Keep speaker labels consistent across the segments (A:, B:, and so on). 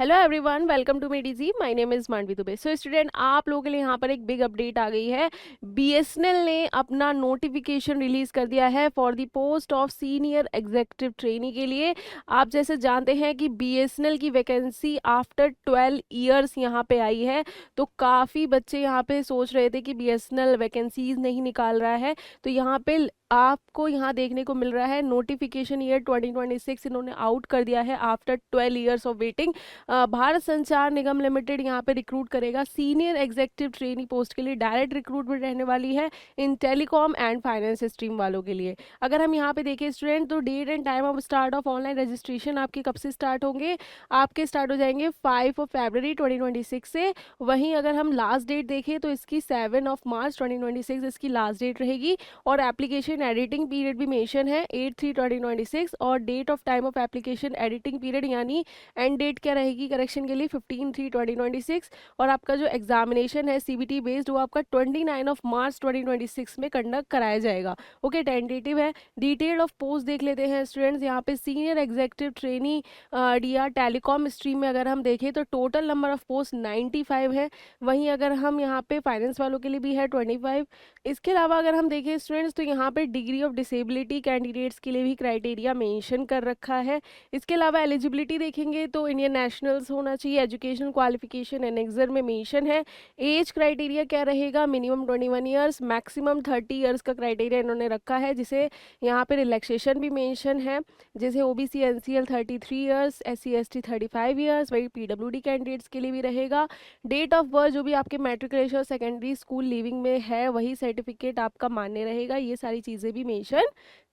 A: Hello everyone, welcome to Medijee. My name is Manvi Dubey. So student, आप लोगों के लिए यहाँ पर एक बिग अपडेट आ गई है। बीएसएनएल ने अपना नोटिफिकेशन रिलीज कर दिया है for the post of senior executive trainee के लिए। आप जैसे जानते हैं कि बीएसएनएल की वैकेंसी आफ्टर 12 ईयर्स यहाँ पे आई है, तो काफ़ी बच्चे यहाँ पे सोच रहे थे कि बीएसएनएल वैकेंसीज नहीं निकाल रहा है। तो यहाँ पे आपको यहाँ देखने को मिल रहा है नोटिफिकेशन ईयर 2026 इन्होंने आउट कर दिया है after 12 years of waiting. Bharat संचार निगम लिमिटेड यहाँ पे रिक्रूट करेगा सीनियर एग्जीक्यूटिव ट्रेनी पोस्ट के लिए। डायरेक्ट रिक्रूटमेंट रहने वाली है इन टेलीकॉम एंड फाइनेंस स्ट्रीम वालों के लिए। अगर हम यहाँ पे देखें स्टूडेंट, तो date and time of start of online registration आपके कब से स्टार्ट होंगे? आपके स्टार्ट हो जाएंगे 5 फरवरी 2026 से। वहीं अगर हम लास्ट डेट देखें तो इसकी 7 मार्च 2026 इसकी लास्ट डेट रहेगी। और एप्लीकेशन एडिटिंग पीरियड भी मेंशन है 8/3/2026। और date of time of application editing period यानी एंड डेट क्या रहेगी करेक्शन के लिए 15/3/2026। और आपका जो एग्जामिनेशन है सीबीटी बेस्ड वो आपका 29 मार्च 2026 में कंडक्ट कराया जाएगा। ओके, टेंटेटिव है। डिटेल ऑफ पोस्ट देख लेते हैं स्टूडेंट्स। यहाँ पे senior executive trainee DR telecom stream में अगर हम देखें तो टोटल नंबर ऑफ पोस्ट 95 है। वहीं अगर हम यहाँ पे फाइनेंस वालों के लिए भी है 25। इसके अलावा अगर हम देखें स्टूडेंट्स, तो यहाँ पे डिग्री ऑफ डिसेबिलिटी कैंडिडेट्स के लिए भी क्राइटेरिया मेंशन कर रखा है। इसके अलावा एलिजिबिलिटी देखेंगे तो इंडियन नेशनल्स होना चाहिए। एजुकेशन क्वालिफिकेशन एनेक्सर में मेंशन है। एज क्राइटेरिया क्या रहेगा? मिनिमम 21 ईयर्स, मैक्सिमम 30 ईयर्स का क्राइटेरिया इन्होंने रखा है, जिसे यहाँ पे रिलैक्सेशन भी मेंशन है। जैसे OBC NCL 33 years, SC ST 35 years, वही पीडब्ल्यूडी कैंडिडेट्स के लिए भी रहेगा। डेट ऑफ बर्थ जो भी आपके मैट्रिकुलेशन और सेकेंडरी स्कूल लिविंग में है वही सर्टिफिकेट आपका मान्य रहेगा। ये सारी चीज़ें भी मेंशन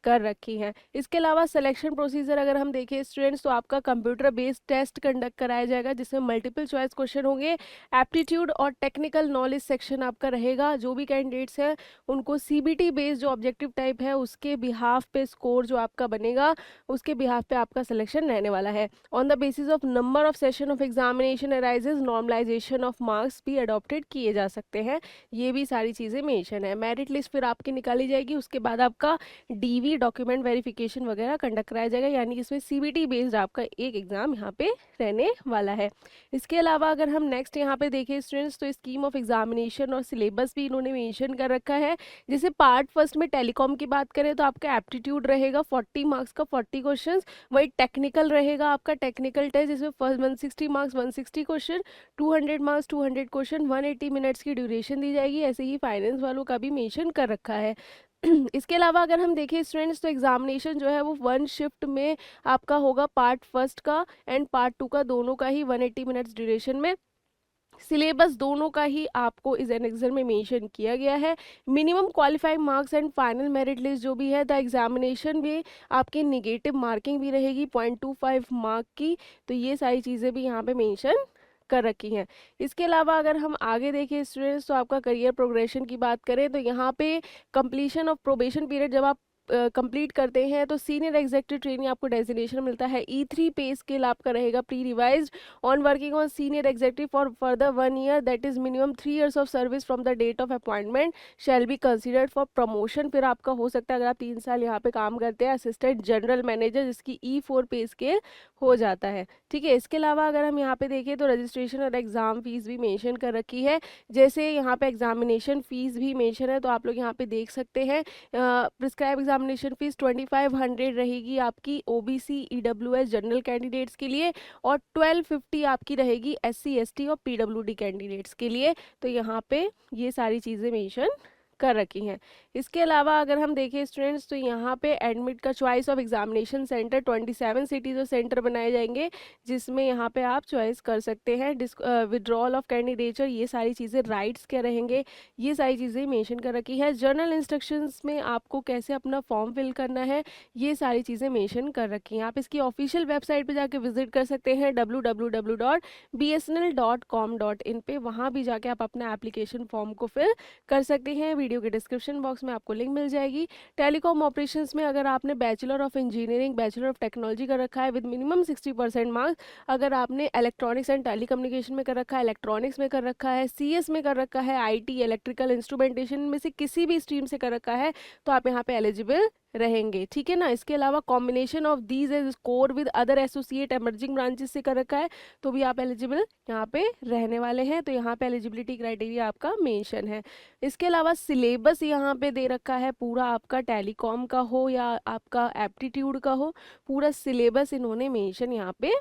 A: कर रखी हैं। इसके अलावा सिलेक्शन प्रोसीजर अगर हम देखें स्टूडेंट्स, तो आपका कंप्यूटर बेस्ड टेस्ट कंडक्ट कराया जाएगा जिसमें मल्टीपल चॉइस क्वेश्चन होंगे। एप्टीट्यूड और टेक्निकल नॉलेज सेक्शन आपका रहेगा। जो भी कैंडिडेट्स हैं उनको सीबीटी बेस्ड जो ऑब्जेक्टिव टाइप है उसके बिहाफ पे स्कोर जो आपका बनेगा उसके बिहाफ पे आपका सिलेक्शन रहने वाला है। On the basis of number of session of examination arises normalization of marks भी अडॉप्टेड किए जा सकते हैं। ये भी सारी चीज़ें मेंशन है। मेरिट लिस्ट फिर आपकी निकाली जाएगी, उसके बाद आपका डीवी डॉक्यूमेंट वेरिफिकेशन वगैरह कंडक्ट कराया जाएगा, यानी कि इसमें सीबीटी बेस्ड आपका एक एग्जाम यहाँ पे रहने वाला है। इसके अलावा अगर हम नेक्स्ट यहाँ पे देखें स्टूडेंट्स, तो स्कीम ऑफ एग्जामिनेशन और सिलेबस भी इन्होंने मेंशन कर रखा है। जैसे पार्ट फर्स्ट में टेलीकॉम की बात करें तो आपका एप्टीट्यूड रहेगा 40 मार्क्स का 40 क्वेश्चन। वही टेक्निकल रहेगा आपका टेक्निकल टेस्ट, जिसमें first 160 marks 160 question, 200 marks 200 question, 180 minutes की ड्यूरेशन दी जाएगी। ऐसे ही फाइनेंस वालों का भी मेंशन कर रखा है। इसके अलावा अगर हम देखें स्टूडेंट्स, तो एग्जामिनेशन जो है वो 1 शिफ्ट में आपका होगा, पार्ट फर्स्ट का एंड पार्ट 2 का दोनों का ही 180 मिनट्स ड्यूरेशन में। सिलेबस दोनों का ही आपको इस एनेक्सर में मेंशन किया गया है। Minimum qualifying marks and final merit list जो भी है, द एग्जामिनेशन भी आपकी निगेटिव मार्किंग भी रहेगी 0.25 मार्क की। तो ये सारी चीज़ें भी यहाँ पे मेंशन कर रखी हैं। इसके अलावा अगर हम आगे देखें स्टूडेंट्स, तो आपका करियर प्रोग्रेशन की बात करें तो यहाँ पे कंप्लीशन ऑफ प्रोबेशन पीरियड जब आप कंप्लीट करते हैं तो सीनियर एग्जीक्यूटिव ट्रेनिंग आपको डेजिग्नेशन मिलता है। E3 पे स्केल आपका रहेगा pre revised on working on senior executive for further 1 year, that is minimum 3 years of service from the date of appointment shall be considered for promotion. फिर आपका हो सकता है अगर आप 3 साल यहाँ पे काम करते हैं असिस्टेंट जनरल मैनेजर, जिसकी E4 पे स्केल हो जाता है। ठीक है। इसके अलावा अगर हम यहाँ पे देखें तो रजिस्ट्रेशन और एग्जाम फीस भी मेंशन कर रखी है। जैसे यहाँ पे एग्जामिनेशन फीस भी मेंशन है, तो आप लोग यहाँ पे देख सकते हैं। प्रिस्क्राइब एग्जामिनेशन फीस 2500 रहेगी आपकी ओबीसी ईडब्ल्यूएस जनरल कैंडिडेट्स के लिए, और 1250 आपकी रहेगी एससी एसटी और पीडब्ल्यूडी कैंडिडेट्स के लिए। तो यहाँ पे ये सारी चीज़ें मेंशन कर रखी हैं। इसके अलावा अगर हम देखें स्टूडेंट्स, तो यहाँ पे एडमिट का choice of examination centre 27 cities और सेंटर बनाए जाएंगे, जिसमें यहाँ पे आप चॉइस कर सकते हैं। विड्रॉल ऑफ कैंडिडेचर, ये सारी चीज़ें, राइट्स क्या रहेंगे, ये सारी चीज़ें मेंशन कर रखी है। जर्नल इंस्ट्रक्शंस में आपको कैसे अपना फॉर्म फिल करना है, ये सारी चीज़ें मेंशन कर रखी हैं। आप इसकी ऑफिशियल वेबसाइट पर जाके विजिट कर सकते हैं www.bsnl.com.in पे। वहाँ भी जाके आप अपना एप्लीकेशन फॉर्म को फिल कर सकते हैं। वीडियो के डिस्क्रिप्शन बॉक्स में आपको लिंक मिल जाएगी। टेलीकॉम ऑपरेशंस में अगर आपने bachelor of engineering, bachelor of technology कर रखा है विद मिनिमम 60% मार्क्स, अगर आपने इलेक्ट्रॉनिक्स एंड टेलीकम्युनिकेशन में कर रखा है, इलेक्ट्रॉनिक्स में कर रखा है, सीएस में कर रखा है, आईटी इलेक्ट्रिकल इंस्ट्रूमेंटेशन में से किसी भी स्ट्रीम से कर रखा है, तो आप यहाँ पे एलिजिबल रहेंगे, ठीक है ना। इसके अलावा combination of these is core with other associate emerging branches से कर रखा है, तो भी आप एलिजिबल यहाँ पे रहने वाले हैं। तो यहाँ पे एलिजिबिलिटी क्राइटेरिया आपका मेंशन है। इसके अलावा सिलेबस यहाँ पे दे रखा है पूरा, आपका टेलीकॉम का हो या आपका एप्टीट्यूड का हो, पूरा सिलेबस इन्होंने मेंशन यहाँ पे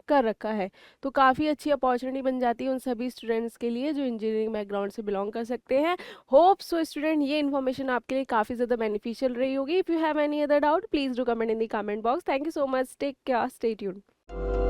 A: कर रखा है। तो काफ़ी अच्छी अपॉर्चुनिटी बन जाती है उन सभी स्टूडेंट्स के लिए जो इंजीनियरिंग बैकग्राउंड से बिलोंग कर सकते हैं। होप सो स्टूडेंट ये इन्फॉर्मेशन आपके लिए काफ़ी ज़्यादा बेनिफिशियल रही होगी। If you have any other doubt please do comment in the comment box. Thank you so much, take care, stay tuned.